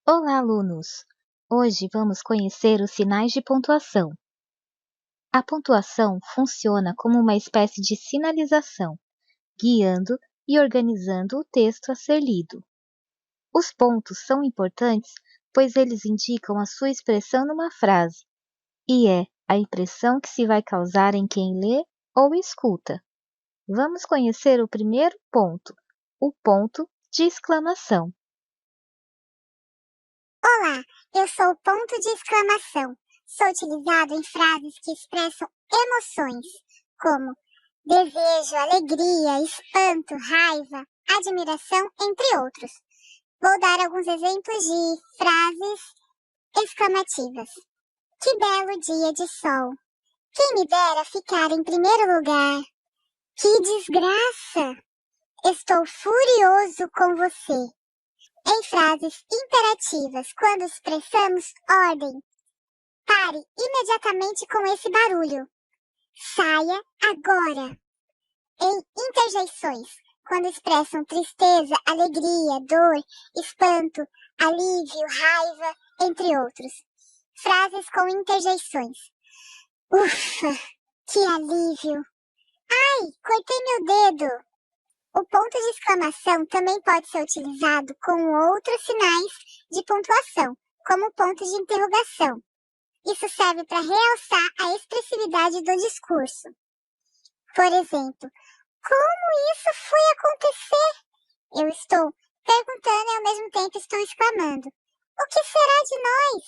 Olá, alunos! Hoje vamos conhecer os sinais de pontuação. A pontuação funciona como uma espécie de sinalização, guiando e organizando o texto a ser lido. Os pontos são importantes pois eles indicam a sua expressão numa frase, e é a impressão que se vai causar em quem lê ou escuta. Vamos conhecer o primeiro ponto, o ponto de exclamação. Olá, eu sou o ponto de exclamação. Sou utilizado em frases que expressam emoções, como desejo, alegria, espanto, raiva, admiração, entre outros. Vou dar alguns exemplos de frases exclamativas. Que belo dia de sol! Quem me dera ficar em primeiro lugar! Que desgraça! Estou furioso com você! Em frases imperativas, quando expressamos ordem, pare imediatamente com esse barulho. Saia agora. Em interjeições, quando expressam tristeza, alegria, dor, espanto, alívio, raiva, entre outros. Frases com interjeições. Ufa, que alívio. Ai, cortei meu dedo. O ponto de exclamação também pode ser utilizado com outros sinais de pontuação, como o ponto de interrogação. Isso serve para realçar a expressividade do discurso. Por exemplo, como isso foi acontecer? Eu estou perguntando e ao mesmo tempo estou exclamando. O que será de nós?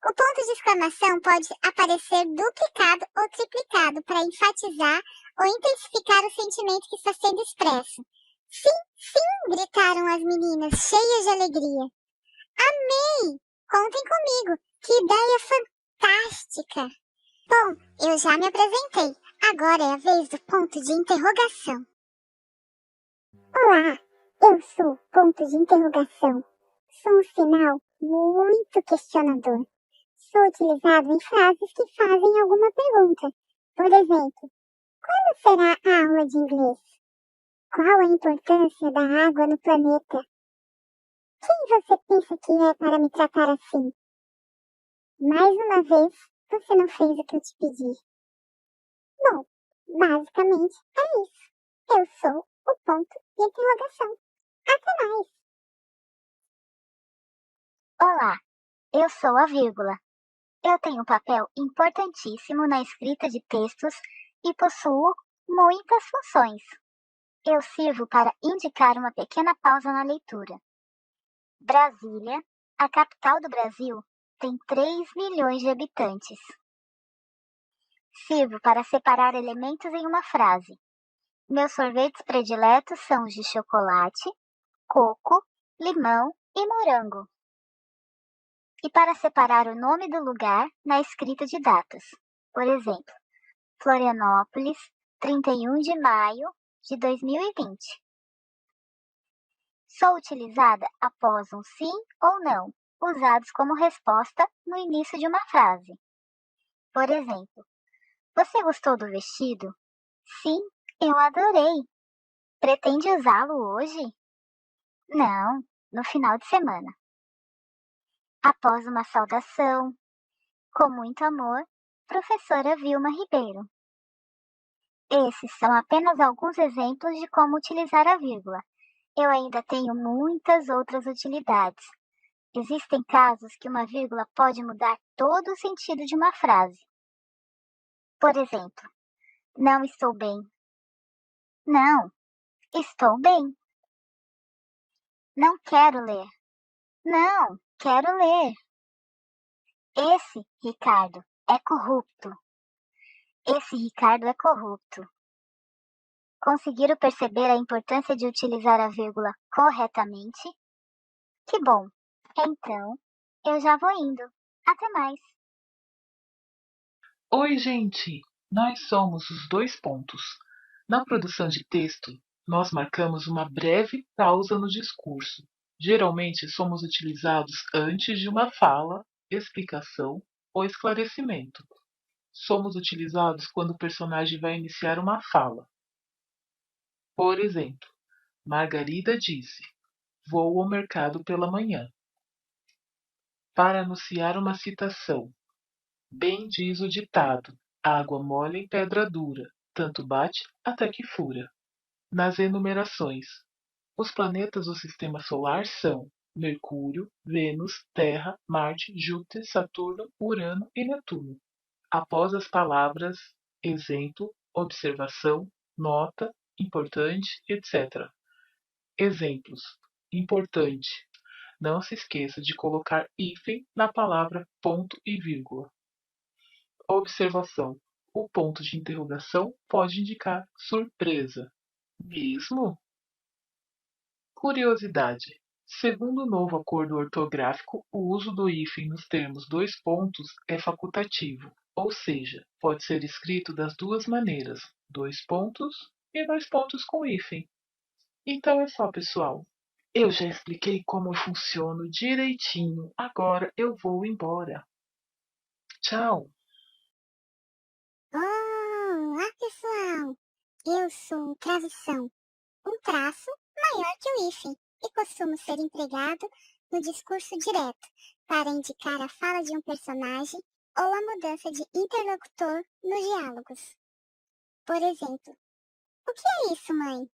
O ponto de exclamação pode aparecer duplicado ou triplicado para enfatizar ou intensificar o sentimento que está sendo expresso. Sim, sim, gritaram as meninas, cheias de alegria. Amei! Contem comigo, que ideia fantástica! Bom, eu já me apresentei. Agora é a vez do ponto de interrogação. Olá, eu sou ponto de interrogação. Sou um sinal muito questionador. Sou utilizado em frases que fazem alguma pergunta. Por exemplo, quando será a aula de inglês? Qual a importância da água no planeta? Quem você pensa que é para me tratar assim? Mais uma vez, você não fez o que eu te pedi. Bom, basicamente é isso. Eu sou o ponto de interrogação. Até mais! Olá, eu sou a vírgula. Eu tenho um papel importantíssimo na escrita de textos e possuo muitas funções. Eu sirvo para indicar uma pequena pausa na leitura. Brasília, a capital do Brasil, tem 3 milhões de habitantes. Sirvo para separar elementos em uma frase. Meus sorvetes prediletos são os de chocolate, coco, limão e morango. E para separar o nome do lugar na escrita de datas. Por exemplo, Florianópolis, 31 de maio de 2020. Sou utilizada após um sim ou não, usados como resposta no início de uma frase. Por exemplo, você gostou do vestido? Sim, eu adorei. Pretende usá-lo hoje? Não, no final de semana. Após uma saudação, com muito amor, professora Vilma Ribeiro. Esses são apenas alguns exemplos de como utilizar a vírgula. Eu ainda tenho muitas outras utilidades. Existem casos que uma vírgula pode mudar todo o sentido de uma frase. Por exemplo, não estou bem. Não, estou bem. Não quero ler. Não, quero ler. Esse Ricardo é corrupto. Esse Ricardo é corrupto. Conseguiram perceber a importância de utilizar a vírgula corretamente? Que bom! Então, eu já vou indo. Até mais! Oi, gente! Nós somos os dois pontos. Na produção de texto, nós marcamos uma breve pausa no discurso. Geralmente somos utilizados antes de uma fala, explicação ou esclarecimento. Somos utilizados quando o personagem vai iniciar uma fala. Por exemplo, Margarida disse: Vou ao mercado pela manhã. Para anunciar uma citação. Bem diz o ditado: água mole em pedra dura, tanto bate até que fura. Nas enumerações. Os planetas do Sistema Solar são Mercúrio, Vênus, Terra, Marte, Júpiter, Saturno, Urano e Netuno. Após as palavras exemplo, observação, nota, importante, etc. Exemplos. Importante. Não se esqueça de colocar hífen na palavra ponto e vírgula. Observação. O ponto de interrogação pode indicar surpresa. Mesmo? Curiosidade. Segundo o novo acordo ortográfico, o uso do hífen nos termos dois pontos é facultativo, ou seja, pode ser escrito das duas maneiras, dois pontos e dois pontos com hífen. Então é só, pessoal. Eu já expliquei como eu funciono direitinho, agora eu vou embora. Tchau! Olá, pessoal! Eu sou o travessão, um traço maior que o hífen e costumo ser empregado no discurso direto para indicar a fala de um personagem ou a mudança de interlocutor nos diálogos. Por exemplo, o que é isso, mãe?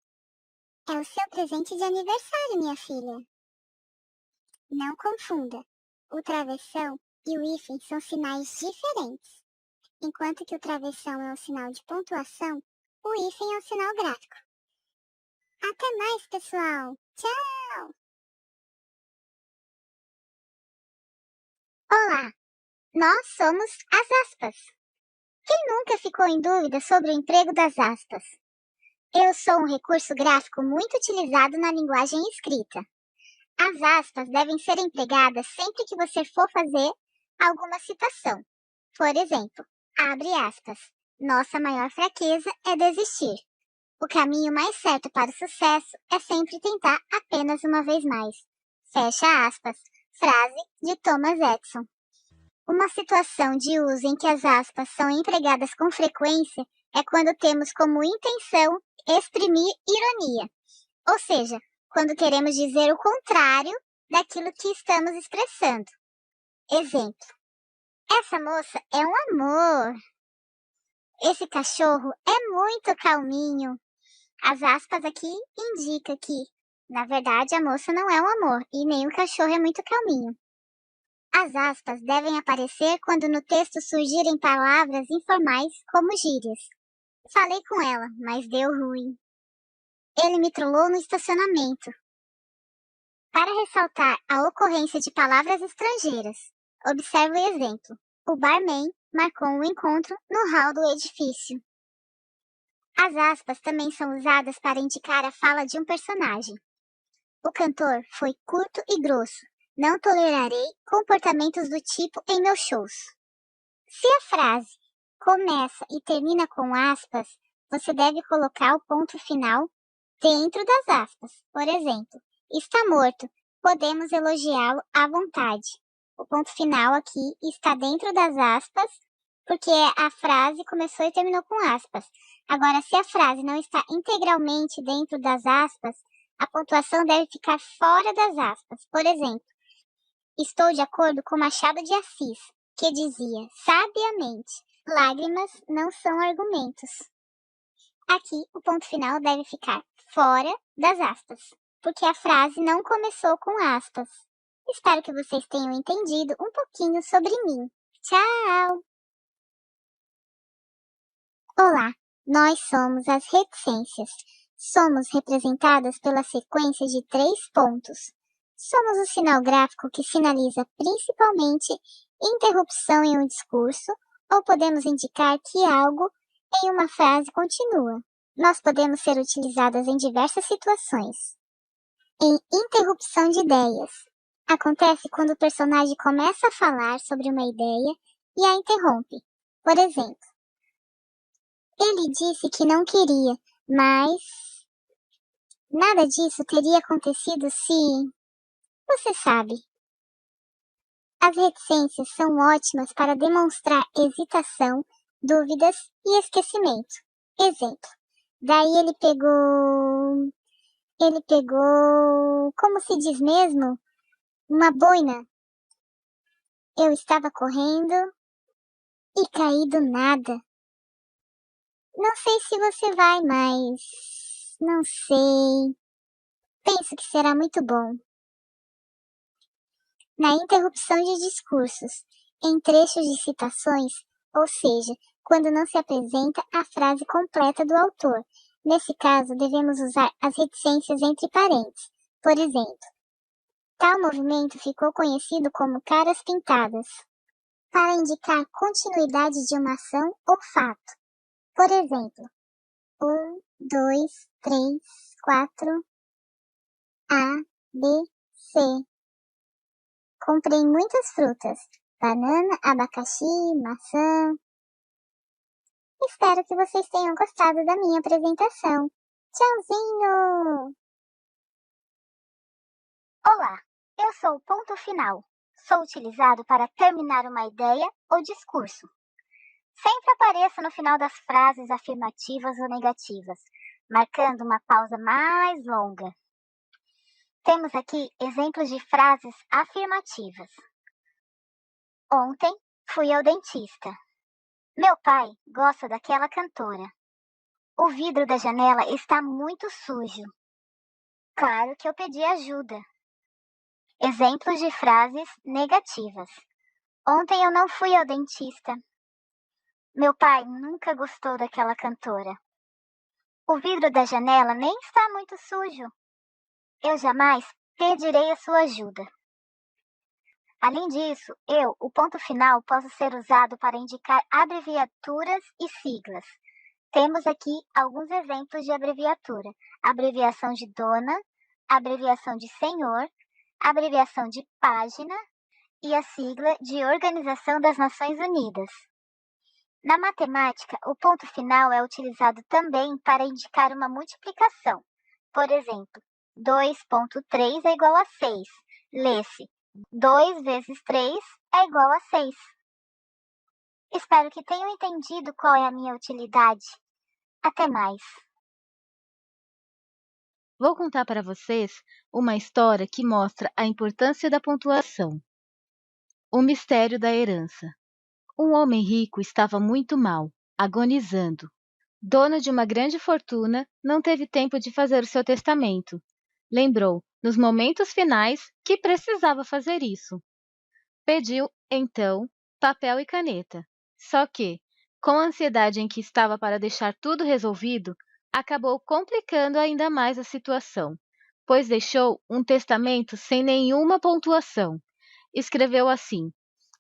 É o seu presente de aniversário, minha filha. Não confunda, o travessão e o hífen são sinais diferentes. Enquanto que o travessão é um sinal de pontuação, o hífen é um sinal gráfico. Até mais, pessoal! Tchau! Olá! Nós somos as aspas. Quem nunca ficou em dúvida sobre o emprego das aspas? Eu sou um recurso gráfico muito utilizado na linguagem escrita. As aspas devem ser empregadas sempre que você for fazer alguma citação. Por exemplo, abre aspas. Nossa maior fraqueza é desistir. O caminho mais certo para o sucesso é sempre tentar apenas uma vez mais. Fecha aspas. Frase de Thomas Edison. Uma situação de uso em que as aspas são empregadas com frequência é quando temos como intenção exprimir ironia. Ou seja, quando queremos dizer o contrário daquilo que estamos expressando. Exemplo. Essa moça é um amor. Esse cachorro é muito calminho. As aspas aqui indicam que, na verdade, a moça não é um amor e nem o cachorro é muito calminho. As aspas devem aparecer quando no texto surgirem palavras informais como gírias. Falei com ela, mas deu ruim. Ele me trollou no estacionamento. Para ressaltar a ocorrência de palavras estrangeiras, observe o exemplo. O barman marcou um encontro no hall do edifício. As aspas também são usadas para indicar a fala de um personagem. O cantor foi curto e grosso. Não tolerarei comportamentos do tipo em meus shows. Se a frase começa e termina com aspas, você deve colocar o ponto final dentro das aspas. Por exemplo, está morto, podemos elogiá-lo à vontade. O ponto final aqui está dentro das aspas, porque a frase começou e terminou com aspas. Agora, se a frase não está integralmente dentro das aspas, a pontuação deve ficar fora das aspas. Por exemplo, estou de acordo com Machado de Assis, que dizia, sabiamente, lágrimas não são argumentos. Aqui, o ponto final deve ficar fora das aspas, porque a frase não começou com aspas. Espero que vocês tenham entendido um pouquinho sobre mim. Tchau! Olá, nós somos as reticências. Somos representadas pela sequência de 3 pontos. Somos o sinal gráfico que sinaliza principalmente interrupção em um discurso, ou podemos indicar que algo em uma frase continua. Nós podemos ser utilizadas em diversas situações. Em interrupção de ideias. Acontece quando o personagem começa a falar sobre uma ideia e a interrompe. Por exemplo, ele disse que não queria, mas nada disso teria acontecido se... Você sabe. As reticências são ótimas para demonstrar hesitação, dúvidas e esquecimento. Exemplo. Daí ele pegou... Ele pegou, como se diz mesmo, uma boina. Eu estava correndo e caí do nada. Não sei se você vai, mas não sei. Penso que será muito bom. Na interrupção de discursos, em trechos de citações, ou seja, quando não se apresenta a frase completa do autor. Nesse caso, devemos usar as reticências entre parênteses. Por exemplo, tal movimento ficou conhecido como caras pintadas, para indicar continuidade de uma ação ou fato. Por exemplo, 1, 2, 3, 4, A, B, C. Comprei muitas frutas, banana, abacaxi, maçã. Espero que vocês tenham gostado da minha apresentação. Tchauzinho! Olá, eu sou o ponto final. Sou utilizado para terminar uma ideia ou discurso. Sempre apareço no final das frases afirmativas ou negativas, marcando uma pausa mais longa. Temos aqui exemplos de frases afirmativas. Ontem fui ao dentista. Meu pai gosta daquela cantora. O vidro da janela está muito sujo. Claro que eu pedi ajuda. Exemplos de frases negativas. Ontem eu não fui ao dentista. Meu pai nunca gostou daquela cantora. O vidro da janela nem está muito sujo. Eu jamais pedirei a sua ajuda. Além disso, o ponto final, posso ser usado para indicar abreviaturas e siglas. Temos aqui alguns exemplos de abreviatura. Abreviação de dona, abreviação de senhor, abreviação de página e a sigla de Organização das Nações Unidas. Na matemática, o ponto final é utilizado também para indicar uma multiplicação. Por exemplo, 2,3 é igual a 6. Lê-se 2 vezes 3 é igual a 6. Espero que tenham entendido qual é a minha utilidade. Até mais. Vou contar para vocês uma história que mostra a importância da pontuação. O mistério da herança. Um homem rico estava muito mal, agonizando. Dono de uma grande fortuna, não teve tempo de fazer o seu testamento. Lembrou, nos momentos finais, que precisava fazer isso. Pediu, então, papel e caneta. Só que, com a ansiedade em que estava para deixar tudo resolvido, acabou complicando ainda mais a situação, pois deixou um testamento sem nenhuma pontuação. Escreveu assim: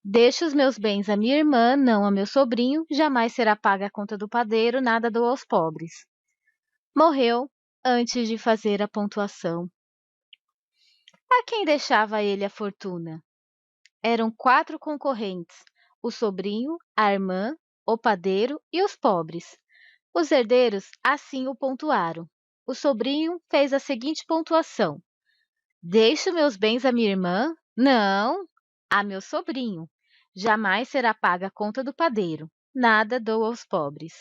deixo os meus bens à minha irmã, não a meu sobrinho, jamais será paga a conta do padeiro, nada dou aos pobres. Morreu antes de fazer a pontuação. A quem deixava ele a fortuna? Eram 4 concorrentes: o sobrinho, a irmã, o padeiro e os pobres. Os herdeiros assim o pontuaram. O sobrinho fez a seguinte pontuação: deixo meus bens à minha irmã? Não, a meu sobrinho. Jamais será paga a conta do padeiro. Nada dou aos pobres.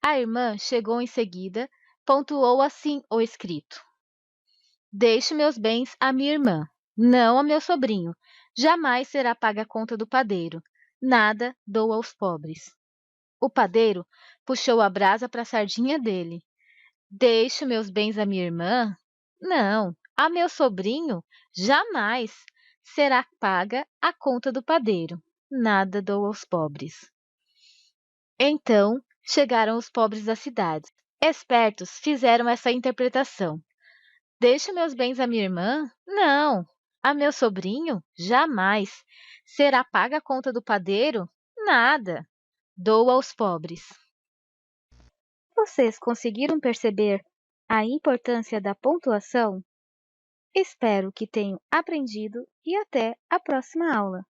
A irmã chegou em seguida, pontuou assim o escrito: deixo meus bens à minha irmã, não a meu sobrinho. Jamais será paga a conta do padeiro. Nada dou aos pobres. O padeiro puxou a brasa para a sardinha dele. Deixo meus bens à minha irmã? Não, a meu sobrinho? Jamais será paga a conta do padeiro. Nada dou aos pobres. Então chegaram os pobres da cidade. Espertos fizeram essa interpretação. Deixo meus bens à minha irmã? Não, a meu sobrinho? Jamais. Será paga a conta do padeiro? Nada. Dou aos pobres. Vocês conseguiram perceber a importância da pontuação? Espero que tenham aprendido e até a próxima aula.